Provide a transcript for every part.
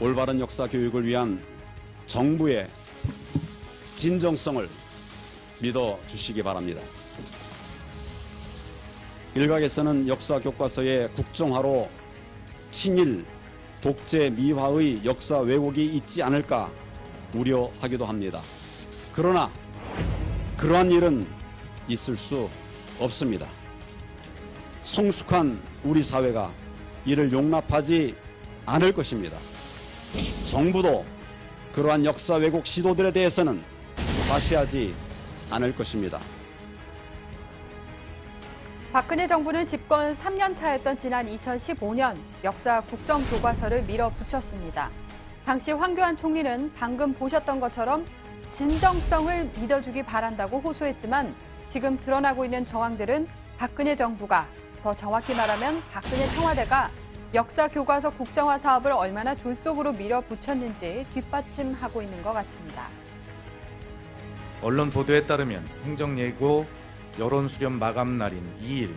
올바른 역사 교육을 위한 정부의 진정성을 믿어주시기 바랍니다. 일각에서는 역사 교과서에 국정화로 친일, 독재, 미화의 역사 왜곡이 있지 않을까 우려하기도 합니다. 그러나 그러한 일은 있을 수 없습니다. 성숙한 우리 사회가 이를 용납하지 않을 것입니다. 정부도 그러한 역사 왜곡 시도들에 대해서는 과시하지 않을 것입니다. 박근혜 정부는 집권 3년 차였던 지난 2015년 역사 국정교과서를 밀어붙였습니다. 당시 황교안 총리는 방금 보셨던 것처럼 진정성을 믿어주기 바란다고 호소했지만 지금 드러나고 있는 정황들은 박근혜 정부가, 더 정확히 말하면 박근혜 청와대가 역사 교과서 국정화 사업을 얼마나 졸속으로 밀어붙였는지 뒷받침하고 있는 것 같습니다. 언론 보도에 따르면 행정예고 여론 수렴 마감 날인 2일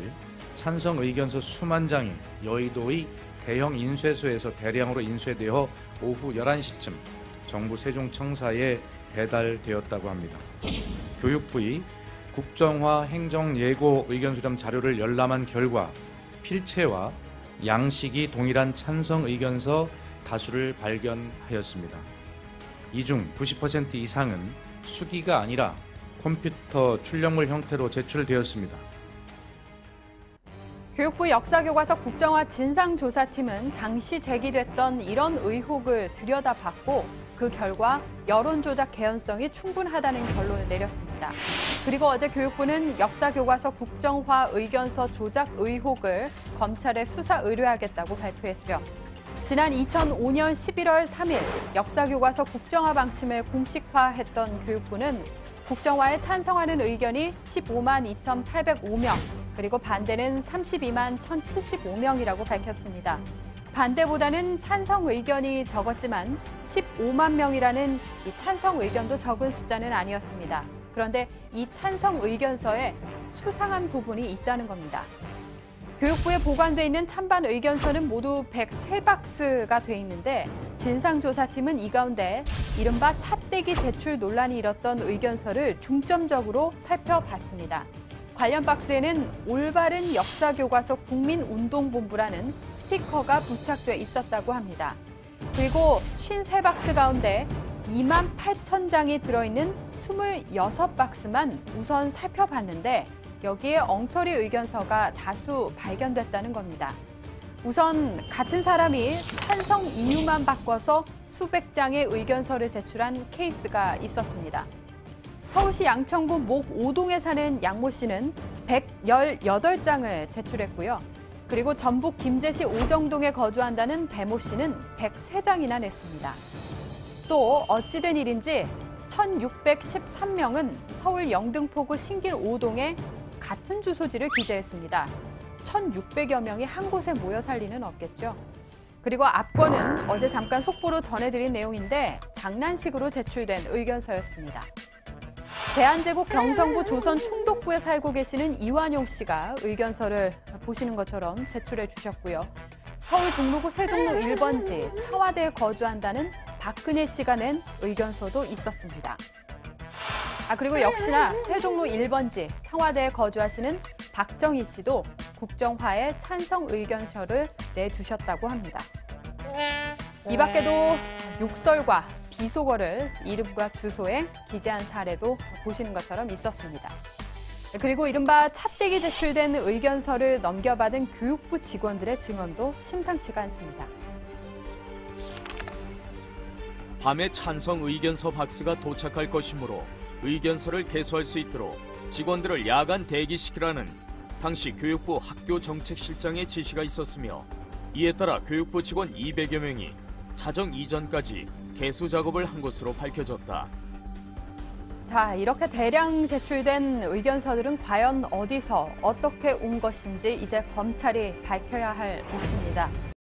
찬성 의견서 수만 장이 여의도의 대형 인쇄소에서 대량으로 인쇄되어 오후 11시쯤 정부 세종청사에 배달되었다고 합니다. 교육부의 국정화 행정예고 의견 수렴 자료를 열람한 결과 필체와 양식이 동일한 찬성 의견서 다수를 발견하였습니다. 이 중 90% 이상은 수기가 아니라 컴퓨터 출력물 형태로 제출되었습니다. 교육부 역사교과서 국정화 진상조사팀은 당시 제기됐던 이런 의혹을 들여다봤고 그 결과 여론조작 개연성이 충분하다는 결론을 내렸습니다. 그리고 어제 교육부는 역사교과서 국정화 의견서 조작 의혹을 검찰에 수사 의뢰하겠다고 발표했죠. 지난 2005년 11월 3일 역사교과서 국정화 방침을 공식화했던 교육부는 국정화에 찬성하는 의견이 15만 2,805명, 그리고 반대는 32만 1,075명이라고 밝혔습니다. 반대보다는 찬성 의견이 적었지만 15만 명이라는 이 찬성 의견도 적은 숫자는 아니었습니다. 그런데 이 찬성 의견서에 수상한 부분이 있다는 겁니다. 교육부에 보관돼 있는 찬반 의견서는 모두 103박스가 돼 있는데 진상조사팀은 이 가운데 이른바 차떼기 제출 논란이 일었던 의견서를 중점적으로 살펴봤습니다. 관련 박스에는 올바른 역사교과서 국민운동본부라는 스티커가 부착돼 있었다고 합니다. 그리고 53박스 가운데 2만 8천 장이 들어있는 26박스만 우선 살펴봤는데 여기에 엉터리 의견서가 다수 발견됐다는 겁니다. 우선 같은 사람이 찬성 이유만 바꿔서 수백 장의 의견서를 제출한 케이스가 있었습니다. 서울시 양천구 목 5동에 사는 양모 씨는 118장을 제출했고요. 그리고 전북 김제시 오정동에 거주한다는 배모 씨는 103장이나 냈습니다. 또 어찌된 일인지 1,613명은 서울 영등포구 신길 5동에 같은 주소지를 기재했습니다. 1,600여 명이 한 곳에 모여 살 리는 없겠죠. 그리고 앞권은 어제 잠깐 속보로 전해드린 내용인데 장난식으로 제출된 의견서였습니다. 대한제국 경성부 조선 총독부에 살고 계시는 이완용 씨가 의견서를 보시는 것처럼 제출해 주셨고요. 서울 종로구 세종로 1번지 청와대에 거주한다는 박근혜 씨가 낸 의견서도 있었습니다. 그리고 역시나 세종로 1번지 청와대에 거주하시는 박정희 씨도 국정화에 찬성 의견서를 내주셨다고 합니다. 이 밖에도 욕설과 비속어를 이름과 주소에 기재한 사례도 보시는 것처럼 있었습니다. 그리고 이른바 차떼기 제출된 의견서를 넘겨받은 교육부 직원들의 증언도 심상치가 않습니다. 밤에 찬성 의견서 박스가 도착할 것이므로 의견서를 개수할 수 있도록 직원들을 야간 대기시키라는 당시 교육부 학교정책실장의 지시가 있었으며 이에 따라 교육부 직원 200여 명이 자정 이전까지 개수 작업을 한 것으로 밝혀졌다. 자, 이렇게 대량 제출된 의견서들은 과연 어디서 어떻게 온 것인지 이제 검찰이 밝혀야 할 몫입니다.